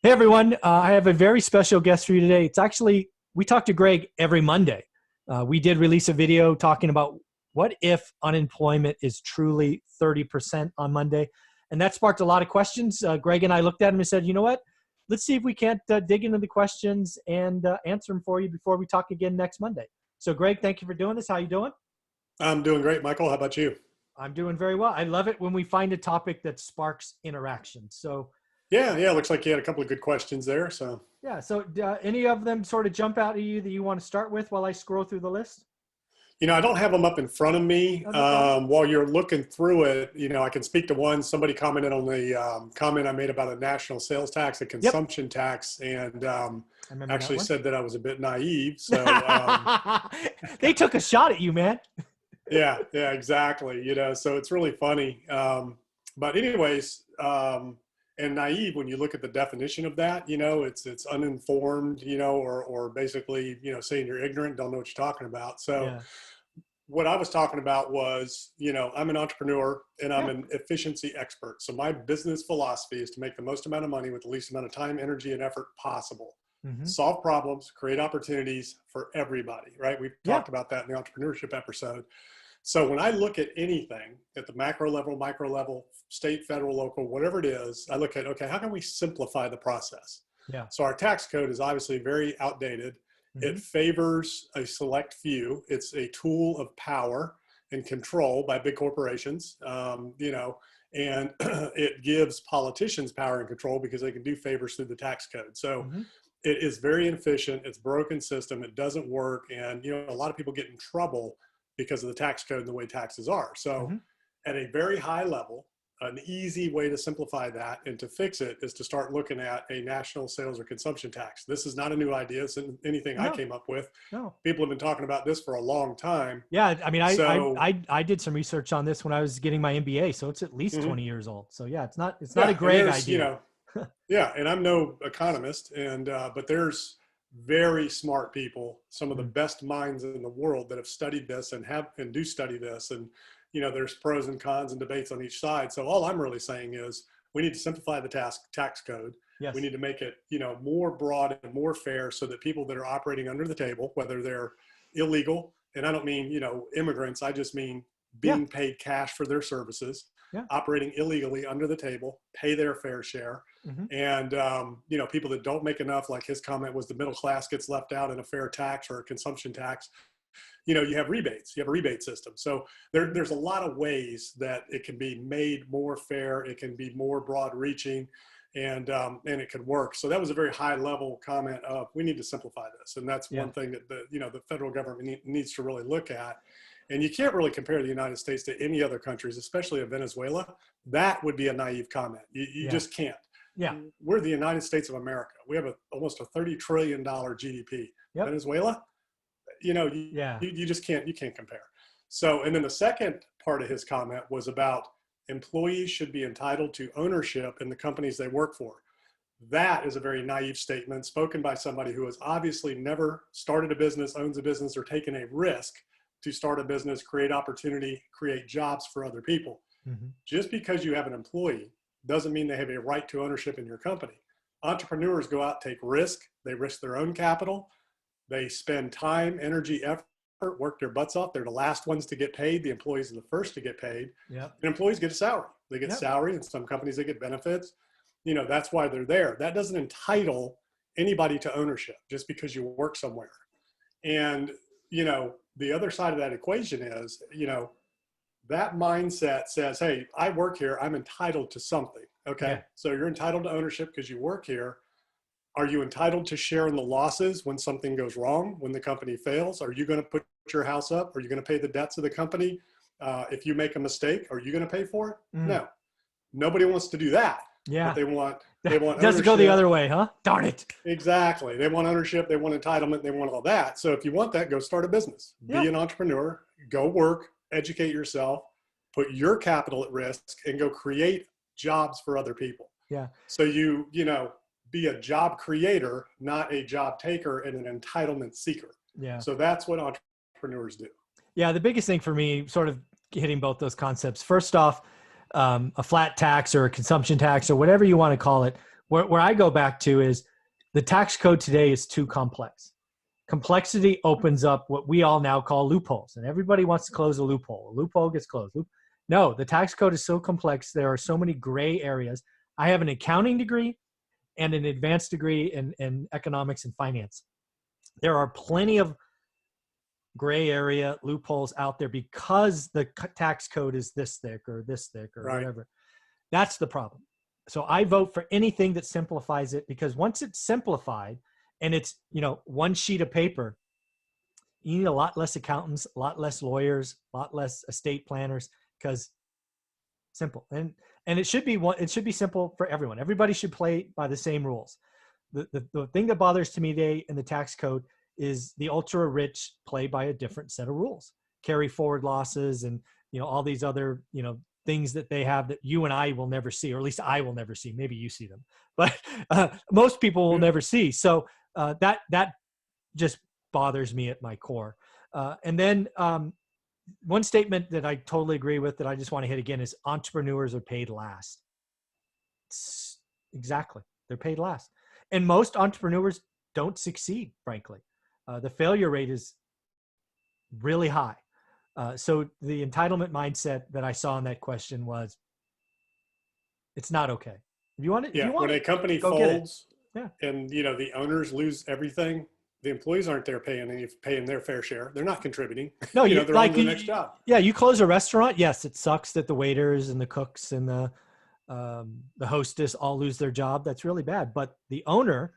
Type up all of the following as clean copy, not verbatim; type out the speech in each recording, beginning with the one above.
Hey everyone, I have a very special guest for you today. We talk to Greg every Monday. We did release a video talking about what if unemployment is truly 30% on Monday. And that sparked a lot of questions. Greg and I looked at him and said, you know what? Let's see if we can't dig into the questions and answer them for you before we talk again next Monday. So Greg, thank you for doing this. How you doing? I'm doing great, Michael. How about you? I'm doing very well. I love it when we find a topic that sparks interaction. So Yeah. Looks like you had a couple of good questions there. So, yeah. So any of them sort of jump out at you that you want to start with while I scroll through the list? I don't have them up in front of me. Oh, no problem. While you're looking through it, I can speak to one. Somebody commented on the comment I made about a national sales tax, a Yep. consumption tax, and I remember that actually one. said that I was a bit naive. So, They took a shot at you, man. yeah, exactly. So it's really funny. But anyways, and naive, when you look at the definition of that, it's uninformed, or basically, saying you're ignorant, don't know what you're talking about. So Yeah. what I was talking about was, I'm an entrepreneur and I'm Yeah. an efficiency expert. So my business philosophy is to make the most amount of money with the least amount of time, energy, and effort possible. Hmm. Solve problems, create opportunities for everybody, right? We've Yeah. talked about that in the entrepreneurship episode. So when I look at anything at the macro level, micro level, state, federal, local, whatever it is, I look at, okay, how can we simplify the process? Yeah. So our tax code is obviously very outdated. Hmm. It favors a select few. It's a tool of power and control by big corporations, and it gives politicians power and control because they can do favors through the tax code. So Hmm. it is very inefficient. It's a broken system. It doesn't work. And, a lot of people get in trouble because of the tax code and the way taxes are. So Hmm. at a very high level, an easy way to simplify that and to fix it is to start looking at a national sales or consumption tax. This is not a new idea. It's anything I No, came up with. no. People have been talking about this for a long time. Yeah. I mean, So I did some research on this when I was getting my MBA, so it's at least mhm. 20 years old. So yeah, it's not a Yeah, and Greg idea. yeah, and I'm no economist, but there's very smart people, some of the Mm. best minds in the world that have studied this and do study this. And, there's pros and cons and debates on each side. So all I'm really saying is we need to simplify the tax code. We Yes. need to make it, more broad and more fair so that people that are operating under the table, whether they're illegal, and I don't mean, immigrants, I just mean Yeah. being paid cash for their services, Yeah. operating illegally under the table, pay their fair share. Hmm. And, people that don't make enough, like his comment was the middle class gets left out in a fair tax or a consumption tax. You have rebates, you have a rebate system. So there's a lot of ways that it can be made more fair. It can be more broad reaching, and it could work. So that was a very high level comment of we need to simplify this. And that's Yeah. one thing that the federal government needs to really look at. And you can't really compare the United States to any other countries, especially Venezuela. That would be a naive comment. You Yeah. just can't. Yeah. We're the United States of America. We have almost a $30 trillion GDP. Yep. Venezuela, Yeah. you just can't compare. So, and then the second part of his comment was about employees should be entitled to ownership in the companies they work for. That is a very naive statement spoken by somebody who has obviously never started a business, owns a business, or taken a risk to start a business, create opportunity, create jobs for other people. Hmm. Just because you have an employee doesn't mean they have a right to ownership in your company. Entrepreneurs go out, take risk, they risk their own capital, they spend time, energy, effort, work their butts off. They're the last ones to get paid. The employees are the first to get paid. Yep. And employees get a salary. They get Yep. salary, and some companies they get benefits. That's why they're there. That doesn't entitle anybody to ownership just because you work somewhere. And, the other side of that equation is, that mindset says, hey, I work here, I'm entitled to something. Okay. Yeah. So you're entitled to ownership because you work here. Are you entitled to share in the losses when something goes wrong, when the company fails? Are you going to put your house up? Are you going to pay the debts of the company? If you make a mistake, are you going to pay for it? Mm. No. Nobody wants to do that. Yeah. But they want Doesn't go the ownership. other way, huh? Darn it. Exactly. They want ownership. They want entitlement. They want all that. So if you want that, go start a business. Yeah. Be an entrepreneur. Go work. Educate yourself. Put your capital at risk and go create jobs for other people. Yeah. So be a job creator, not a job taker and an entitlement seeker. Yeah. So that's what entrepreneurs do. Yeah. The biggest thing for me, sort of hitting both those concepts. First off, a flat tax or a consumption tax or whatever you want to call it where I go back to is the tax code today is too complex. Complexity opens up what we all now call loopholes, and everybody wants to close a loophole. A loophole gets closed. No, the tax code is so complex. There are so many gray areas. I have an accounting degree and an advanced degree in economics and finance. There are plenty of gray area loopholes out there because the tax code is this thick or Right. whatever. That's the problem. So I vote for anything that simplifies it, because once it's simplified and it's, one sheet of paper, you need a lot less accountants, a lot less lawyers, a lot less estate planners, because simple. And it should be simple for everyone. Everybody should play by the same rules. The thing that bothers to me today in the tax code is the ultra rich play by a different set of rules, carry forward losses, and all these other things that they have that you and I will never see, or at least I will never see. Maybe you see them, but most people will never see. So that just bothers me at my core. And then one statement that I totally agree with that I just want to hit again is entrepreneurs are paid last. Exactly. They're paid last. And most entrepreneurs don't succeed, frankly. The failure rate is really high. So the entitlement mindset that I saw in that question was, it's not okay. If you want it, when a company folds, and the owners lose everything, the employees aren't there paying their fair share. They're not contributing. No, they're on to the next job. Yeah, you close a restaurant. Yes, it sucks that the waiters and the cooks and the hostess all lose their job. That's really bad. But the owner,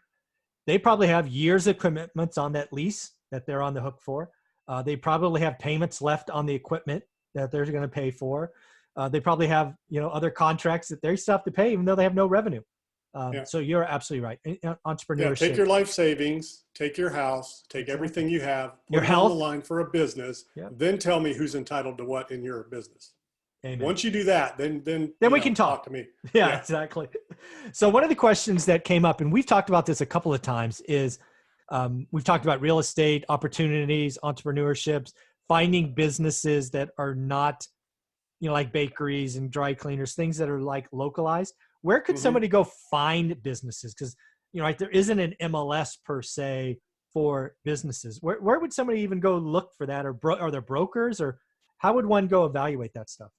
they probably have years of commitments on that lease that they're on the hook for. They probably have payments left on the equipment that they're going to pay for. They probably have, other contracts that they still have to pay, even though they have no revenue. So you're absolutely right. Entrepreneurship. Take your life savings, take your house, take everything you have, put your it health on the line for a business, then tell me who's entitled to what in your business. Amen. Once you do that, then we can talk to me. Yeah, exactly. So one of the questions that came up, and we've talked about this a couple of times, is we've talked about real estate opportunities, entrepreneurships, finding businesses that are not, like bakeries and dry cleaners, things that are like localized. Where could somebody go find businesses? Because, there isn't an MLS per se for businesses. Where would somebody even go look for that? Or are there brokers, or how would one go evaluate that stuff?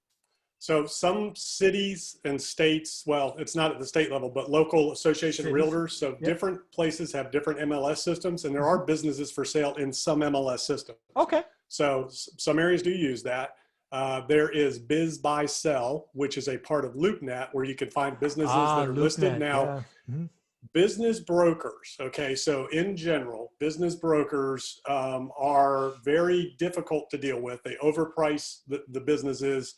So some cities and states, well, it's not at the state level, but local association realtors. So different places have different MLS systems, and there are businesses for sale in some MLS systems. Okay. So some areas do use that. There is Biz Buy Sell, which is a part of LoopNet, where you can find businesses that are listed now. Yeah. Business brokers. Okay. So in general, business brokers are very difficult to deal with. They overprice the businesses.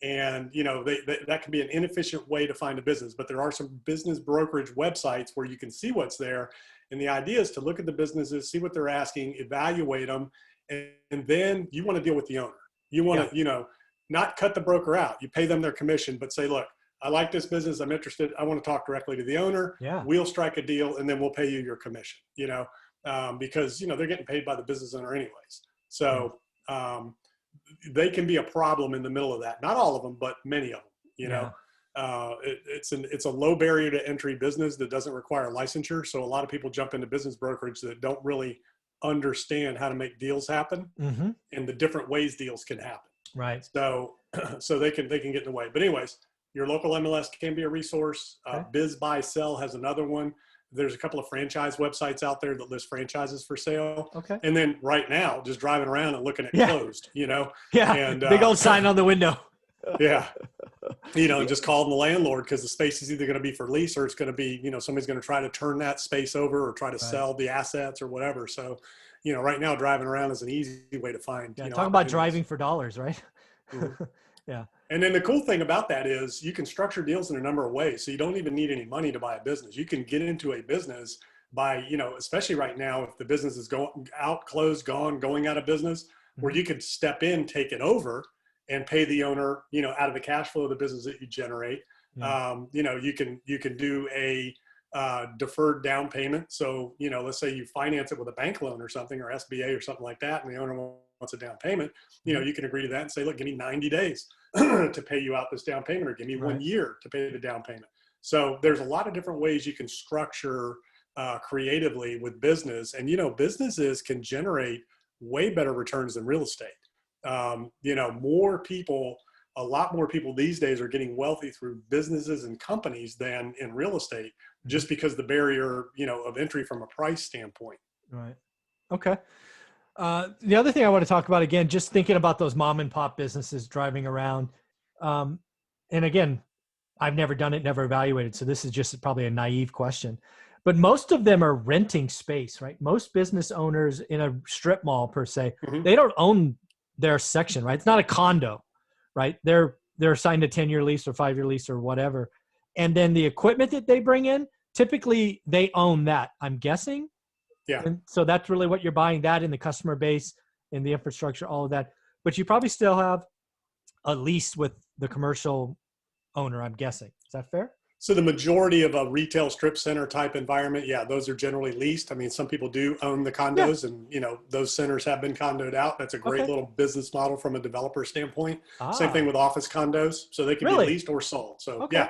And, that can be an inefficient way to find a business, but there are some business brokerage websites where you can see what's there. And the idea is to look at the businesses, see what they're asking, evaluate them. And then you want to deal with the owner. You want to, not cut the broker out. You pay them their commission, but say, look, I like this business. I'm interested. I want to talk directly to the owner. Yeah. We'll strike a deal, and then we'll pay you your commission, because, they're getting paid by the business owner anyways. So, they can be a problem in the middle of that. Not all of them, but many of them, it's a low barrier to entry business that doesn't require licensure. So a lot of people jump into business brokerage that don't really understand how to make deals happen and the different ways deals can happen. Right. So they can get in the way. But anyways, your local MLS can be a resource. Biz Buy Sell has another one. There's a couple of franchise websites out there that list franchises for sale. Okay. And then right now, just driving around and looking at closed, Yeah. And, big old sign on the window. And just calling the landlord, because the space is either going to be for lease or it's going to be, somebody's going to try to turn that space over or try to sell the assets or whatever. So, right now driving around is an easy way to find. Talk about driving for dollars, right? Yeah. And then the cool thing about that is you can structure deals in a number of ways. So you don't even need any money to buy a business. You can get into a business by, especially right now, if the business is going out, closed, gone, going out of business, where you could step in, take it over and pay the owner, out of the cash flow of the business that you generate. You can do a deferred down payment. So, let's say you finance it with a bank loan or something, or SBA or something like that, and the owner wants a down payment, you can agree to that and say, look, give me 90 days to pay you out this down payment, or give me 1 year to pay the down payment. So there's a lot of different ways you can structure creatively with business. And, businesses can generate way better returns than real estate. A lot more people these days are getting wealthy through businesses and companies than in real estate, just because the barrier, of entry from a price standpoint. Right. Okay. The other thing I want to talk about, again, just thinking about those mom and pop businesses driving around. And again, I've never done it, never evaluated. So this is just probably a naive question, but most of them are renting space, right? Most business owners in a strip mall per se, they don't own their section, right? It's not a condo, right? They're assigned a 10-year lease or 5-year lease or whatever. And then the equipment that they bring in, typically they own that, I'm guessing. Yeah. And so that's really what you're buying, that in the customer base, in the infrastructure, all of that. But you probably still have a lease with the commercial owner, I'm guessing. Is that fair? So the majority of a retail strip center type environment, yeah, those are generally leased. I mean, some people do own the condos, and those centers have been condoed out. That's a great little business model from a developer standpoint. Same thing with office condos. So they can be leased or sold. So yeah,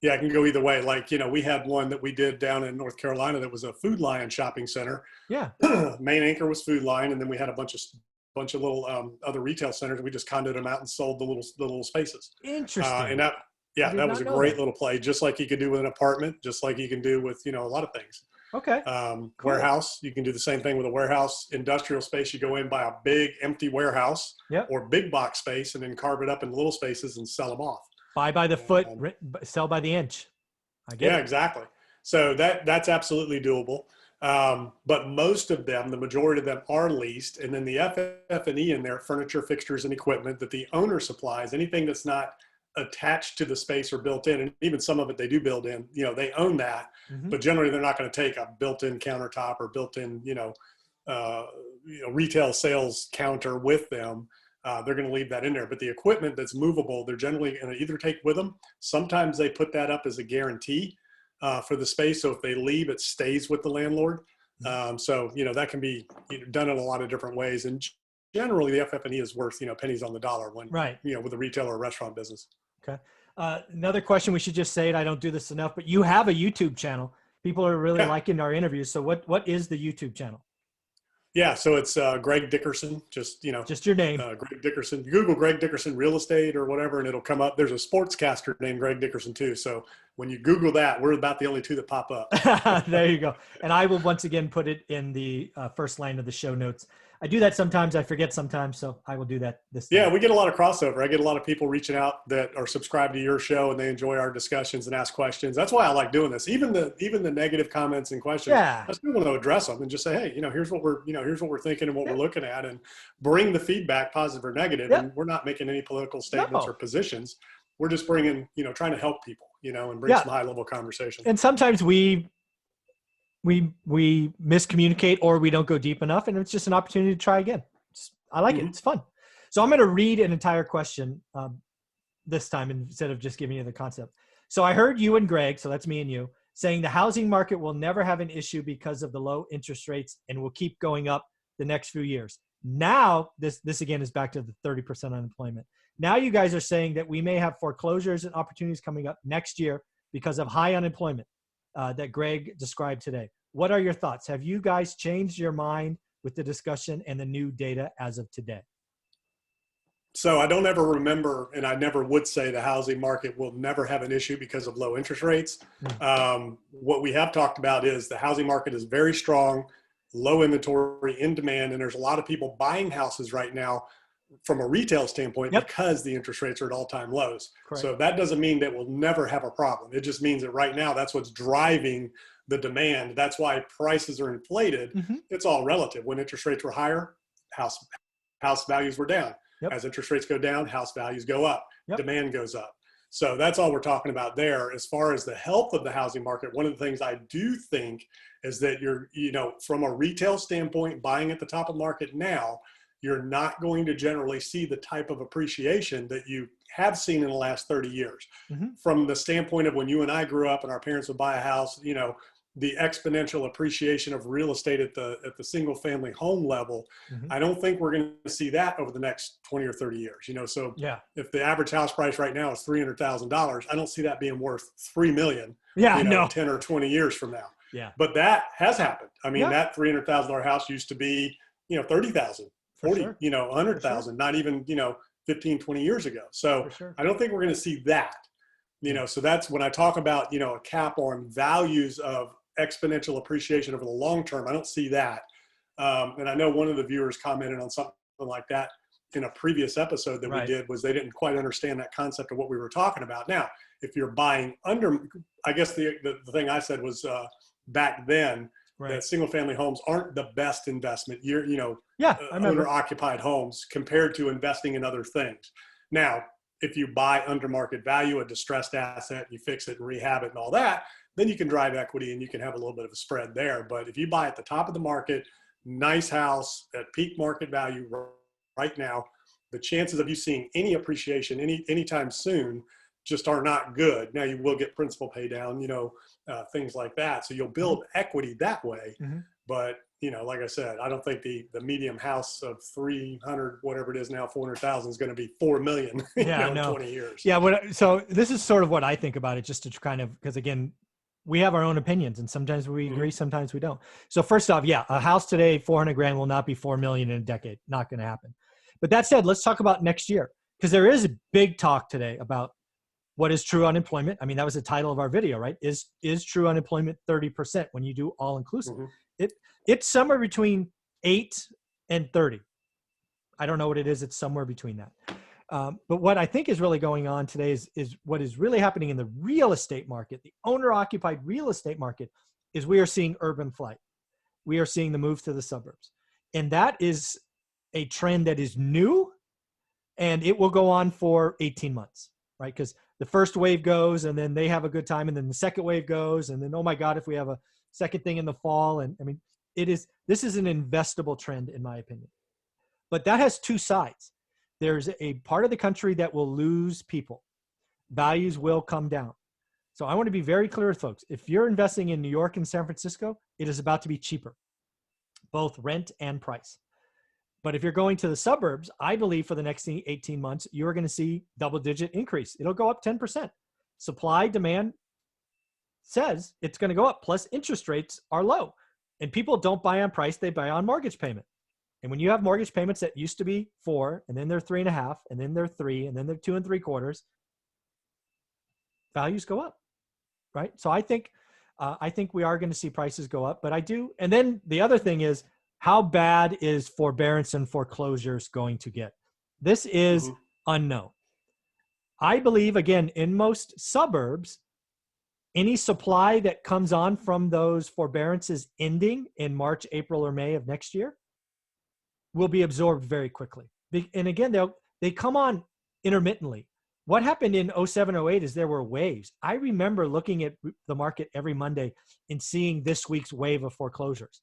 it can go either way. Like, we had one that we did down in North Carolina that was a Food Lion shopping center. Yeah. Main anchor was Food Lion, and then we had a bunch of little other retail centers. We just condoed them out and sold the little spaces. Interesting. And that was a great little play, just like you could do with an apartment, just like you can do with a lot of things. Okay. Cool. Warehouse, you can do the same thing with a warehouse. Industrial space, you go in, buy a big empty warehouse or big box space, and then carve it up into little spaces and sell them off. Buy by the foot, sell by the inch. I get it. Exactly. So that's absolutely doable. But most of them, the majority of them are leased. And then the FF&E in there, furniture, fixtures, and equipment that the owner supplies, anything that's not attached to the space or built in, and even some of it they do build in, they own that, but generally they're not going to take a built-in countertop or built-in, retail sales counter with them. They're going to leave that in there. But the equipment that's movable, they're generally going to either take with them. Sometimes they put that up as a guarantee for the space. So if they leave, it stays with the landlord. So, that can be done in a lot of different ways. And generally the FF&E is worth, pennies on the dollar when, with a retail or restaurant business. Okay. Another question, we should just say it. I don't do this enough, but you have a YouTube channel. People are really liking our interviews. So what is the YouTube channel? Yeah, so it's Greg Dickerson, just your name. Greg Dickerson. Google Greg Dickerson real estate or whatever, and it'll come up. There's a sportscaster named Greg Dickerson too. So when you Google that, we're about the only two that pop up. There you go. And I will once again put it in the first line of the show notes. I do that sometimes. I forget sometimes, so I will do that this time. Yeah, we get a lot of crossover. I get a lot of people reaching out that are subscribed to your show and they enjoy our discussions and ask questions. That's why I like doing this. Even the negative comments and questions, I still want to address them and just say, hey, here's what we're thinking and what we're looking at, and bring the feedback, positive or negative. And we're not making any political statements or positions. We're just bringing, trying to help people, and bring some high level conversation. And sometimes we miscommunicate or we don't go deep enough, and it's just an opportunity to try again. I like it. It's fun. So I'm going to read an entire question this time instead of just giving you the concept. So I heard you and Greg, so that's me and you, saying the housing market will never have an issue because of the low interest rates and will keep going up the next few years. Now, this again is back to the 30% unemployment. Now you guys are saying that we may have foreclosures and opportunities coming up next year because of high unemployment that Greg described today. What are your thoughts? Have you guys changed your mind with the discussion and the new data as of today? So I don't ever remember, and I never would say the housing market will never have an issue because of low interest rates. What we have talked about is the housing market is very strong, low inventory, in demand, and there's a lot of people buying houses right now from a retail standpoint because the interest rates are at all-time lows. Correct. So that doesn't mean that we'll never have a problem. It just means that right now that's what's driving the demand. That's why prices are inflated. It's all relative. When interest rates were higher, house values were down. As interest rates go down, house values go up. Demand goes up. So that's all we're talking about there. As far as the health of the housing market, one of the things I do think is that you're, from a retail standpoint, buying at the top of the market now, you're not going to generally see the type of appreciation that you have seen in the last 30 years. From the standpoint of when you and I grew up and our parents would buy a house, the exponential appreciation of real estate at the single family home level, I don't think we're going to see that over the next 20 or 30 years. So Yeah. if the average house price right now is $300,000, I don't see that being worth $3 million, Yeah, no. 10 or 20 years from now. Yeah. But that has happened. I mean, Yeah. that $300,000 house used to be, 30,000, 40, sure. 100,000, sure. not even, 15, 20 years ago. So For sure. I don't think we're going to see that, so that's when I talk about, a cap on values of exponential appreciation over the long term. I don't see that. And I know one of the viewers commented on something like that in a previous episode that we did, was they didn't quite understand that concept of what we were talking about. Now, if you're buying under, I guess the thing I said was back then, that single family homes aren't the best investment. Owner occupied homes compared to investing in other things. Now, if you buy under market value, a distressed asset, you fix it and rehab it and all that, then you can drive equity and you can have a little bit of a spread there. But if you buy at the top of the market, nice house at peak market value right now, the chances of you seeing any appreciation anytime soon just are not good. Now you will get principal pay down, things like that. So you'll build equity that way. But, like I said, I don't think the medium house of 300, whatever it is now, 400,000 is going to be 4 million in 20 years. Yeah. So this is sort of what I think about it, just to kind of, because again, we have our own opinions and sometimes we agree, sometimes we don't. So first off, a house today, 400 grand will not be 4 million in a decade. Not going to happen. But that said, let's talk about next year, because there is a big talk today about what is true unemployment. I mean, that was the title of our video, right? Is true unemployment 30% when you do all inclusive? It's somewhere between 8 and 30. I don't know what it is. It's somewhere between that. But what I think is really going on today is what is really happening in the real estate market, the owner-occupied real estate market, is we are seeing urban flight. We are seeing the move to the suburbs. And that is a trend that is new, and it will go on for 18 months, right? Because the first wave goes, and then they have a good time, and then the second wave goes, and then, oh my God, if we have a second thing in the fall. And I mean, this is an investable trend, in my opinion. But that has two sides. There's a part of the country that will lose people. Values will come down. So I want to be very clear with folks. If you're investing in New York and San Francisco, it is about to be cheaper, both rent and price. But if you're going to the suburbs, I believe for the next 18 months, you're going to see double-digit increase. It'll go up 10%. Supply, demand says it's going to go up, plus interest rates are low. And people don't buy on price, they buy on mortgage payment. And when you have mortgage payments that used to be 4, and then they're 3.5, and then they're 3, and then they're 2 3/4, values go up, right? So I think we are going to see prices go up, but I do. And then the other thing is, how bad is forbearance and foreclosures going to get? This is unknown. I believe, again, in most suburbs, any supply that comes on from those forbearances ending in March, April, or May of next year will be absorbed very quickly. And again, they come on intermittently. What happened in 07, 08 is there were waves. I remember looking at the market every Monday and seeing this week's wave of foreclosures.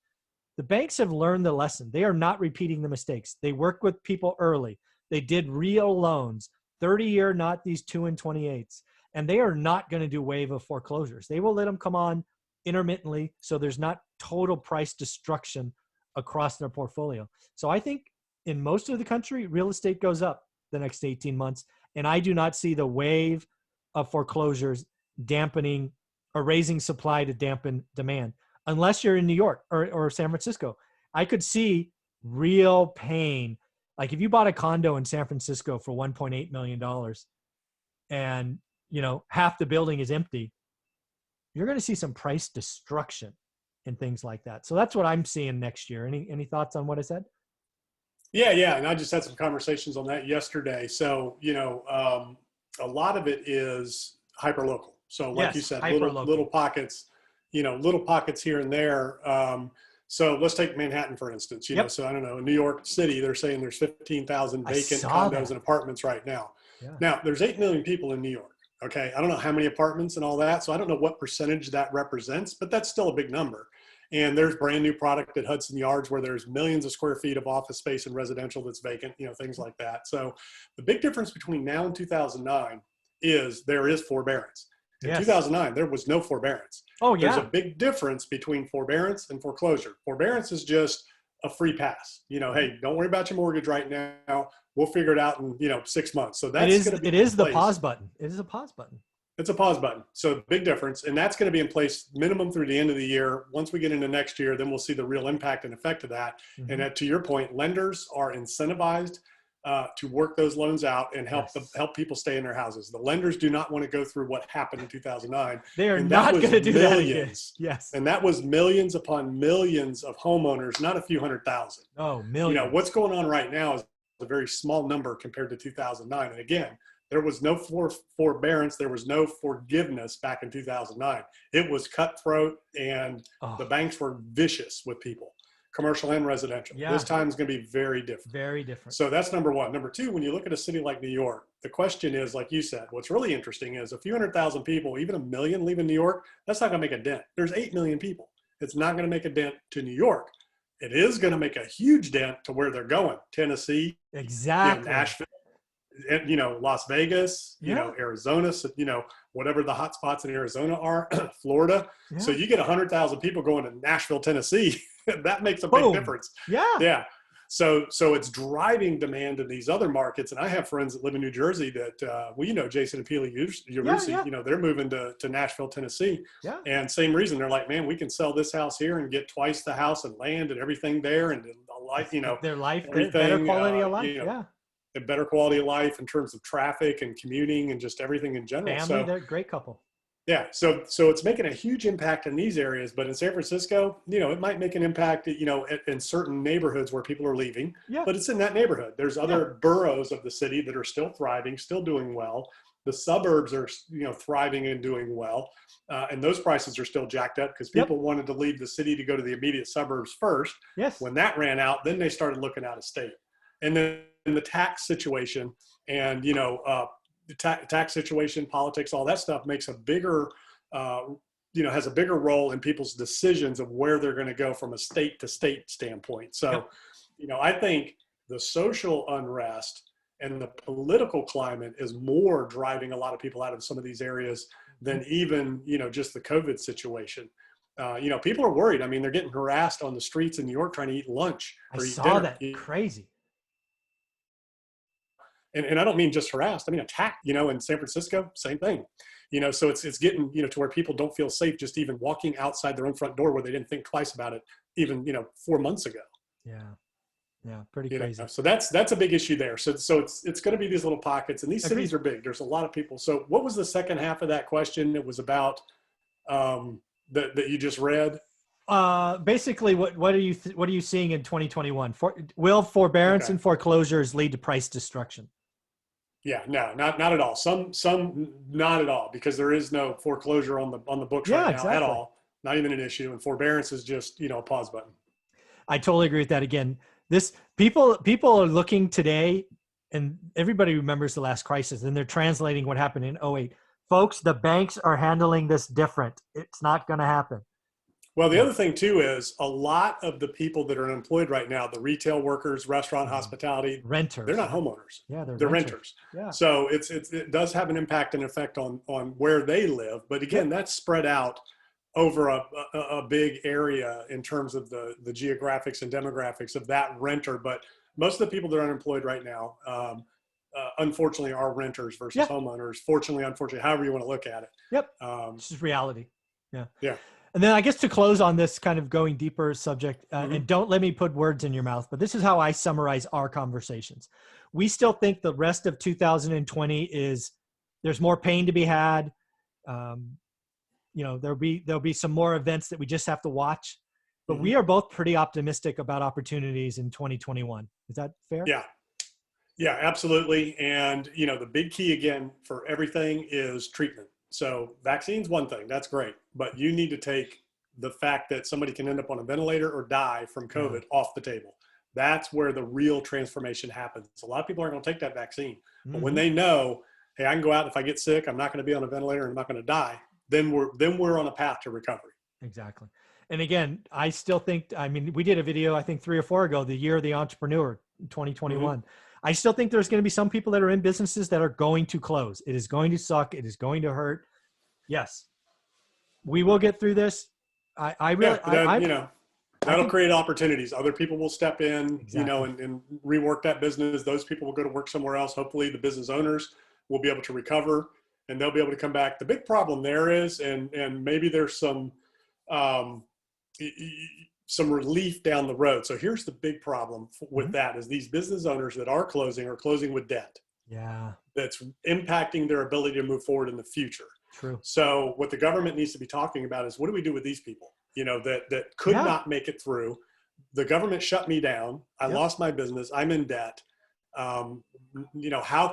The banks have learned the lesson. They are not repeating the mistakes. They work with people early. They did real loans, 30-year, not these 2 and 28s. And they are not going to do wave of foreclosures. They will let them come on intermittently so there's not total price destruction across their portfolio. So I think in most of the country, real estate goes up the next 18 months. And I do not see the wave of foreclosures dampening or raising supply to dampen demand, unless you're in New York or San Francisco. I could see real pain. Like if you bought a condo in San Francisco for $1.8 million and, half the building is empty, you're going to see some price destruction and things like that. So that's what I'm seeing next year. Any thoughts on what I said? Yeah. And I just had some conversations on that yesterday. So, a lot of it is hyperlocal. So like you said, little pockets, little pockets here and there. So let's take Manhattan, for instance, so I don't know, in New York City, they're saying there's 15,000 vacant condos and apartments right now. Yeah. Now there's 8 million people in New York. Okay. I don't know how many apartments and all that. So I don't know what percentage that represents, but that's still a big number. And there's brand new product at Hudson Yards where there's millions of square feet of office space and residential that's vacant, things like that. So the big difference between now and 2009 is there is forbearance. In Yes. 2009, there was no forbearance. Oh, There's yeah. a big difference between forbearance and foreclosure. Forbearance is just a free pass. You know, hey, don't worry about your mortgage right now. We'll figure it out in, 6 months. So that's going to be It in is the place. pause button. It is a pause button. It's a pause button. So big difference. And that's going to be in place minimum through the end of the year. Once we get into next year, then we'll see the real impact and effect of that. Mm-hmm. And to your point, lenders are incentivized to work those loans out and help help people stay in their houses. The lenders do not want to go through what happened in 2009. They are and not going to do that again. Yes. And that was millions upon millions of homeowners, not a few 100,000. Oh, millions. What's going on right now is a very small number compared to 2009. And again, there was no forbearance. There was no forgiveness back in 2009. It was cutthroat, and the banks were vicious with people, commercial and residential. Yeah. This time is going to be very different. Very different. So that's number one. Number two, when you look at a city like New York, the question is, like you said, what's really interesting is a few 100,000 people, even 1 million leaving New York, that's not going to make a dent. There's 8 million people. It's not going to make a dent to New York. It is going to make a huge dent to where they're going. Tennessee, exactly. Nashville, Las Vegas, Arizona, whatever the hot spots in Arizona are, Florida. Yeah. So you get 100,000 people going to Nashville, Tennessee. That makes a big difference. Yeah. Yeah. So it's driving demand in these other markets. And I have friends that live in New Jersey that, Jason and Peely, they're moving to Nashville, Tennessee. Yeah. And same reason, they're like, man, we can sell this house here and get twice the house and land and everything there. And life, their life, better quality of life. A better quality of life in terms of traffic and commuting and just everything in general. Family, they're a great couple. Yeah. So it's making a huge impact in these areas, but in San Francisco, it might make an impact, in certain neighborhoods where people are leaving, but it's in that neighborhood. There's other boroughs of the city that are still thriving, still doing well. The suburbs are, thriving and doing well. And those prices are still jacked up because people wanted to leave the city to go to the immediate suburbs first. Yes. When that ran out, then they started looking out of state. And then in the tax situation and, the tax situation, politics, all that stuff makes a bigger, has a bigger role in people's decisions of where they're going to go from a state to state standpoint. So, I think the social unrest and the political climate is more driving a lot of people out of some of these areas than even, just the COVID situation. People are worried. I mean, they're getting harassed on the streets in New York trying to eat lunch or eat dinner. That. Crazy. And I don't mean just harassed. I mean attacked. In San Francisco, same thing. So it's getting to where people don't feel safe just even walking outside their own front door where they didn't think twice about it even 4 months ago. Yeah, pretty crazy. So that's a big issue there. So it's going to be these little pockets, and these cities are big. There's a lot of people. So what was the second half of that question? It was about that you just read. Basically, what are you seeing in 2021? Will forbearance and foreclosures lead to price destruction? Yeah, no, not at all. Some not at all, because there is no foreclosure on the books right now at all. Not even an issue. And forbearance is just, a pause button. I totally agree with that. Again, people are looking today, and everybody remembers the last crisis, and they're translating what happened in 2008. Folks, the banks are handling this different. It's not going to happen. Well, the other thing too is a lot of the people that are unemployed right now, the retail workers, restaurant, hospitality, renters, they're not homeowners. Yeah, they're renters. Yeah. So it does have an impact and effect on where they live. But again, that's spread out over a big area in terms of the geographics and demographics of that renter. But most of the people that are unemployed right now, unfortunately, are renters versus homeowners. Fortunately, unfortunately, however you want to look at it. Yep. This is reality. Yeah. Yeah. And then I guess to close on this kind of going deeper subject, and don't let me put words in your mouth, but this is how I summarize our conversations. We still think the rest of 2020 there's more pain to be had. There'll be some more events that we just have to watch, but we are both pretty optimistic about opportunities in 2021. Is that fair? Yeah, absolutely. And, the big key again for everything is treatment. So vaccine's one thing, that's great, but you need to take the fact that somebody can end up on a ventilator or die from COVID off the table. That's where the real transformation happens. A lot of people aren't going to take that vaccine, but when they know, hey, I can go out, if I get sick, I'm not going to be on a ventilator and I'm not going to die, then we're on a path to recovery. Exactly. And again, I still think, we did a video, I think 3 or 4 ago, the year of the entrepreneur, 2021. I still think there's going to be some people that are in businesses that are going to close. It is going to suck. It is going to hurt. Yes, we will get through this. I really, I that'll think create opportunities. Other people will step in, exactly. and rework that business. Those people will go to work somewhere else. Hopefully the business owners will be able to recover and they'll be able to come back. The big problem there is, and maybe there's um, some relief down the road. So here's the big problem with that is these business owners that are closing with debt. Yeah. That's impacting their ability to move forward in the future. True. So what the government needs to be talking about is what do we do with these people, that could not make it through. The government shut me down. I lost my business. I'm in debt. How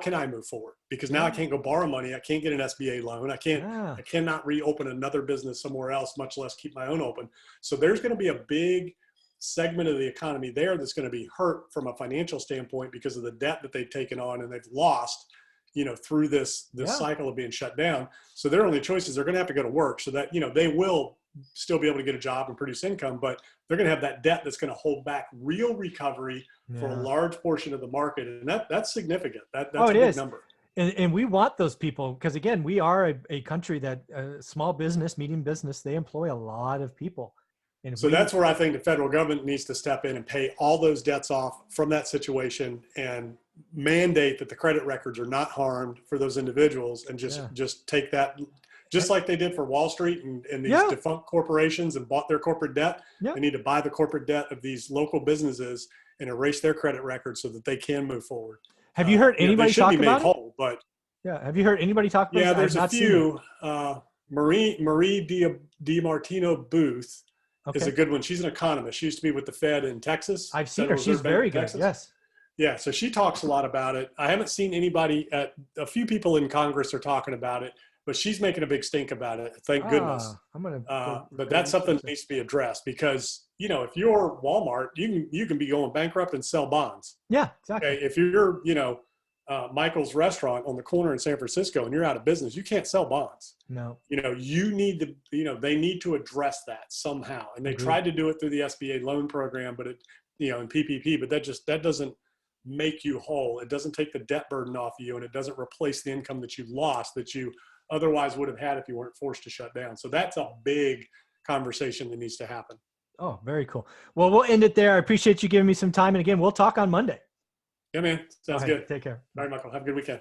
can I move forward? Because now I can't go borrow money. I can't get an SBA loan. I cannot reopen another business somewhere else, much less keep my own open. So there's going to be a big segment of the economy there that's going to be hurt from a financial standpoint because of the debt that they've taken on and they've lost, through this cycle of being shut down. So their only choice is they're going to have to go to work so that, they will still be able to get a job and produce income, but they're going to have that debt that's going to hold back real recovery for a large portion of the market. And that's significant. That's a big number. And we want those people because, again, we are a country that small business, medium business, they employ a lot of people. And so that's where I think the federal government needs to step in and pay all those debts off from that situation and mandate that the credit records are not harmed for those individuals and just take that, just like they did for Wall Street and these defunct corporations and bought their corporate debt. They need to buy the corporate debt of these local businesses and erase their credit records so that they can move forward. Have you heard anybody talk about it? But have you heard anybody talk about it? Yeah, there's a few. Marie DiMartino Booth is a good one. She's an economist. She used to be with the Fed in Texas. I've seen her. She's very good. Yes. Yeah. So she talks a lot about it. I haven't seen anybody a few people in Congress are talking about it, but she's making a big stink about it. Thank goodness. But that's something that needs to be addressed because, if you're Walmart, you can be going bankrupt and sell bonds. Yeah, exactly. Okay? If you're, Michael's restaurant on the corner in San Francisco and you're out of business, you can't sell bonds. No. You need to, they need to address that somehow. And they tried to do it through the SBA loan program, but in PPP, but that doesn't make you whole. It doesn't take the debt burden off you, and it doesn't replace the income that you lost that you otherwise would have had if you weren't forced to shut down. So that's a big conversation that needs to happen. Oh, very cool. Well, we'll end it there. I appreciate you giving me some time. And again, we'll talk on Monday. Yeah, man. Sounds good. Take care. All right, Michael. Have a good weekend.